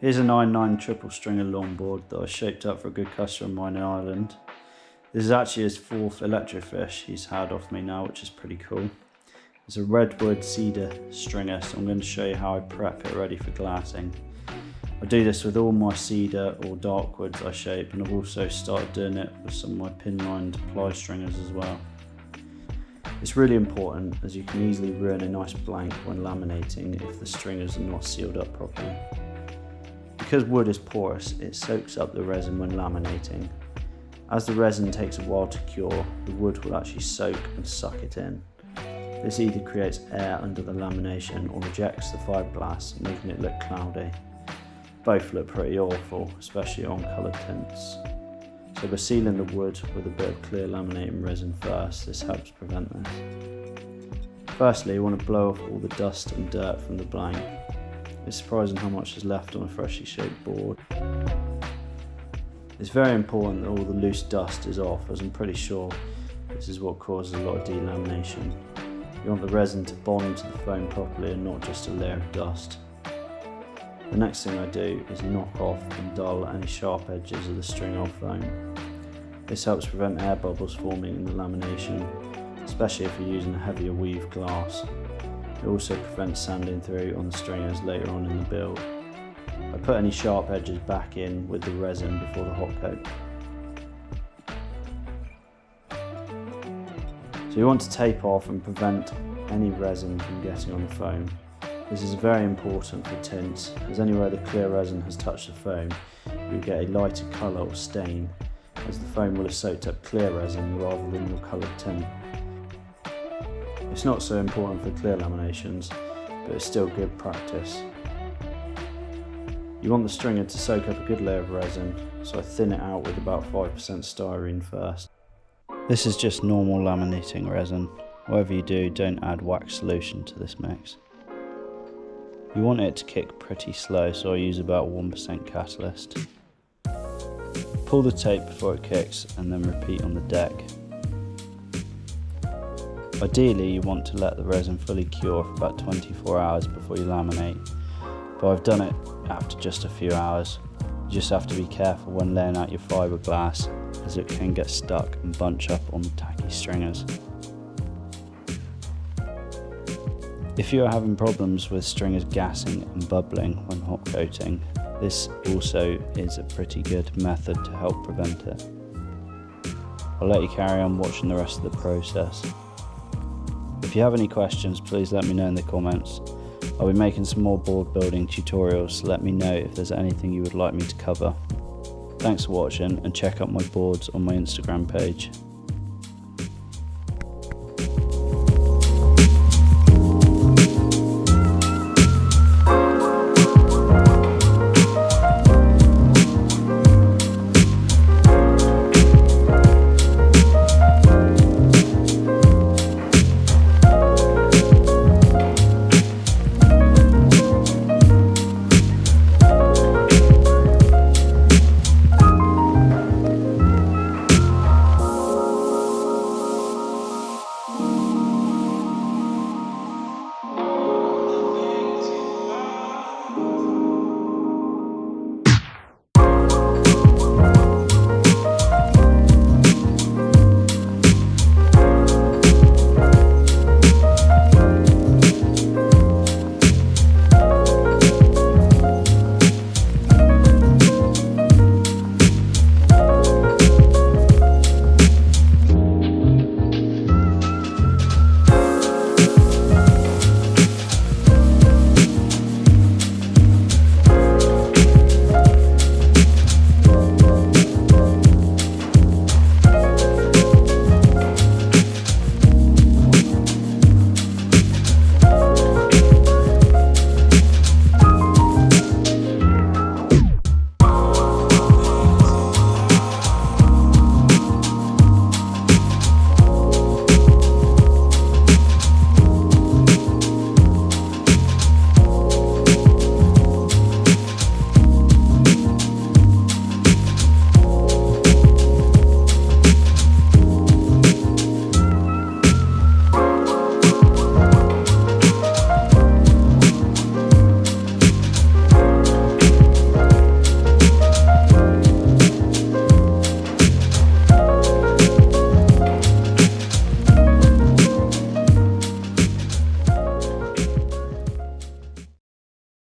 Here's a 9/9 triple stringer longboard that I shaped up for a good customer of mine in Ireland. This is actually his 4th electrofish he's had off me now, which is pretty cool. It's a redwood cedar stringer, so I'm going to show you how I prep it ready for glassing. I do this with all my cedar or dark woods I shape, and I've also started doing it with some of my pin-lined ply stringers as well. It's really important, as you can easily ruin a nice blank when laminating if the stringers are not sealed up properly. Because wood is porous, it soaks up the resin when laminating. As the resin takes a while to cure, the wood will actually soak and suck it in. This either creates air under the lamination or rejects the fiberglass, making it look cloudy. Both look pretty awful, especially on coloured tints. So by sealing the wood with a bit of clear laminating resin first, this helps prevent this. Firstly, you want to blow off all the dust and dirt from the blank. It's surprising how much is left on a freshly shaped board. It's very important that all the loose dust is off, as I'm pretty sure this is what causes a lot of delamination. You want the resin to bond to the foam properly and not just a layer of dust. The next thing I do is knock off and dull any sharp edges of the string or foam. This helps prevent air bubbles forming in the lamination, especially if you're using a heavier weave glass. It also prevents sanding through on the stringers later on in the build. I put any sharp edges back in with the resin before the hot coat. So you want to tape off and prevent any resin from getting on the foam. This is very important for tints, as anywhere the clear resin has touched the foam, you'll get a lighter colour or stain, as the foam will have soaked up clear resin rather than your coloured tint. It's not so important for clear laminations, but it's still good practice. You want the stringer to soak up a good layer of resin, so I thin it out with about 5% styrene first. This is just normal laminating resin. Whatever you do, don't add wax solution to this mix. You want it to kick pretty slow, so I use about 1% catalyst. Pull the tape before it kicks and then repeat on the deck. Ideally, you want to let the resin fully cure for about 24 hours before you laminate, but I've done it after just a few hours. You just have to be careful when laying out your fiberglass, as it can get stuck and bunch up on the tacky stringers. If you are having problems with stringers gassing and bubbling when hot coating, this also is a pretty good method to help prevent it. I'll let you carry on watching the rest of the process. If you have any questions, please let me know in the comments. I'll be making some more board building tutorials, so let me know if there's anything you would like me to cover. Thanks for watching, and check out my boards on my Instagram page.